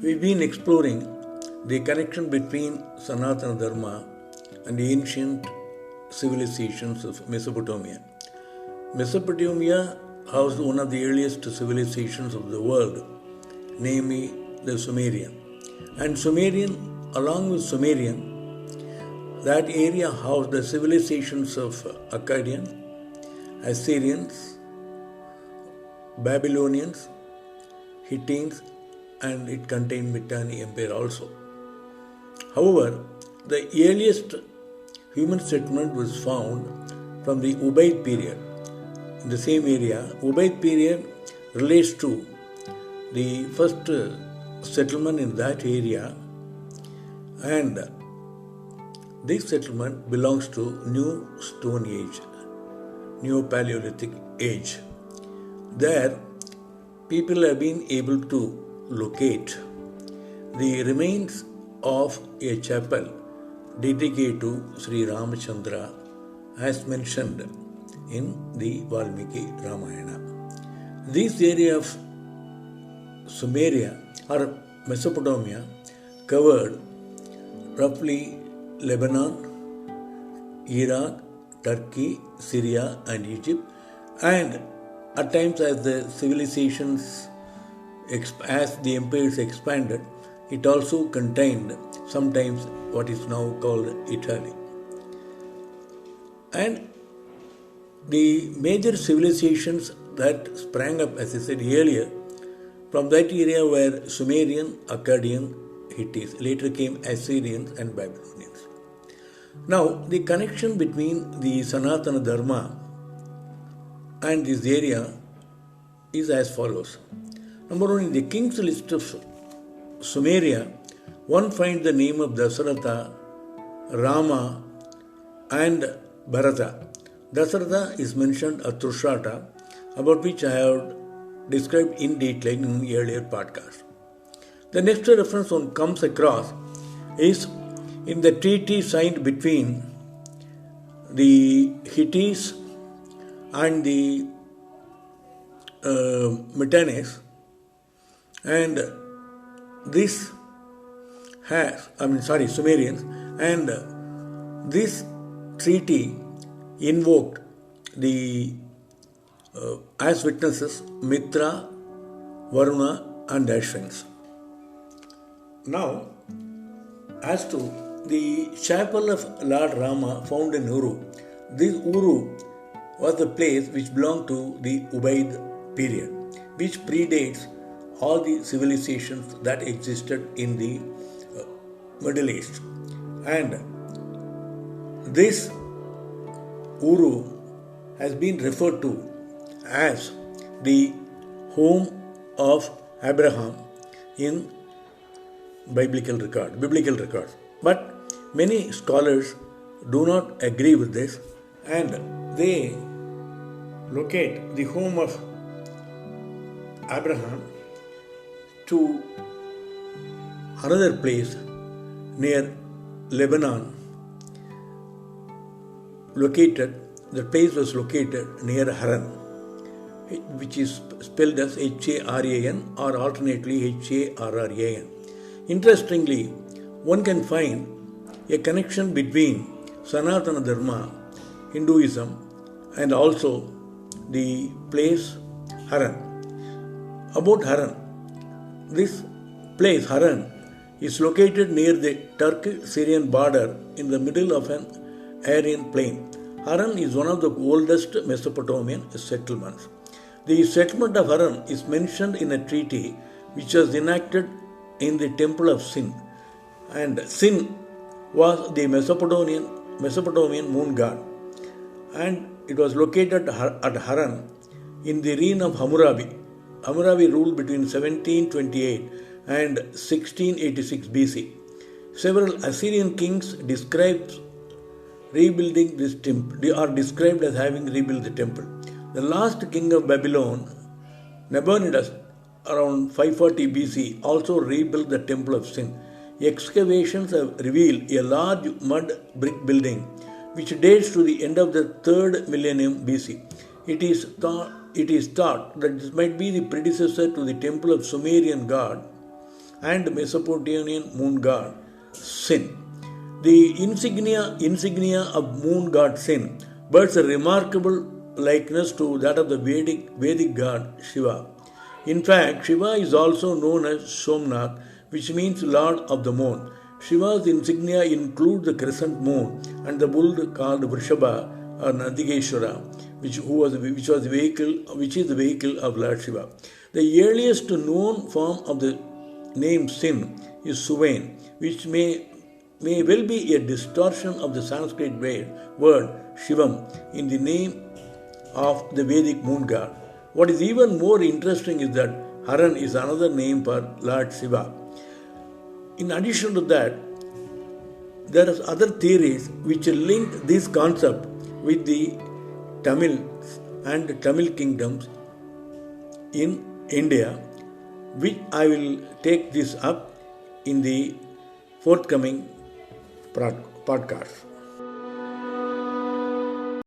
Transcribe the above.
We've been exploring the connection between Sanatana Dharma and the ancient civilizations of Mesopotamia. Mesopotamia housed one of the earliest civilizations of the world, namely the Sumerian. And along with Sumerian, that area housed the civilizations of Akkadian, Assyrians, Babylonians, Hittites, and it contained Mitanni Empire also. However, the earliest human settlement was found from the Ubaid period. In the same area, Ubaid period relates to the first settlement in that area, and this settlement belongs to New Stone Age, New Paleolithic Age. There, people have been able to locate the remains of a chapel dedicated to Sri Ramachandra as mentioned in the Valmiki Ramayana. This area of Sumeria or Mesopotamia covered roughly Lebanon, Iraq, Turkey, Syria and Egypt, and at times as the civilizations, as the empires expanded, it also contained sometimes what is now called Italy. And the major civilizations that sprang up, as I said earlier, from that area were Sumerian, Akkadian, Hittites. Later came Assyrians and Babylonians. Now, the connection between the Sanatana Dharma and this area is as follows. Number one, in the king's list of Sumeria, one finds the name of Dasaratha, Rama, and Bharata. Dasaratha is mentioned as Trushata, about which I have described in detail in the earlier podcast. The next reference one comes across is in the treaty signed between the Hittites and the Mitannis, and this Sumerians, and this treaty invoked the as witnesses Mitra, Varuna and Ashwins. Now, as to the chapel of Lord Rama found in Uru, this Uru was the place which belonged to the Ubaid period, which predates all the civilizations that existed in the Middle East. And this Uru has been referred to as the home of Abraham in biblical records. But many scholars do not agree with this, and they locate the home of Abraham to another place near Lebanon. The place was located near Haran, which is spelled as Haran or alternately Harran. Interestingly, one can find a connection between Sanatana Dharma, Hinduism, and also the place Haran. About Haran, this place Haran is located near the Turk-Syrian border in the middle of an Aryan plain. Haran is one of the oldest Mesopotamian settlements. The settlement of Haran is mentioned in a treaty which was enacted in the temple of Sin. And Sin was the Mesopotamian moon god. And it was located at Haran in the reign of Hammurabi. Hammurabi ruled between 1728 and 1686 BC. Several Assyrian kings described rebuilding this temple, are described as having rebuilt the temple. The last king of Babylon, Nabonidus, around 540 BC, also rebuilt the temple of Sin. Excavations have revealed a large mud brick building which dates to the end of the 3rd millennium BC. It is thought that this might be the predecessor to the temple of Sumerian god and Mesopotamian moon god Sin. The insignia of moon god Sin bears a remarkable likeness to that of the Vedic god Shiva. In fact, Shiva is also known as Somnath, which means Lord of the Moon. Shiva's insignia include the crescent moon and the bull called Vrishaba or Nandigeshwara, which is the vehicle of Lord Shiva. The earliest known form of the name Sin is Suvain, which may well be a distortion of the Sanskrit word Shivam in the name of the Vedic moon god. What is even more interesting is that Haran is another name for Lord Shiva. In addition to that, there are other theories which link this concept with the Tamils and Tamil kingdoms in India, which I will take this up in the forthcoming podcast.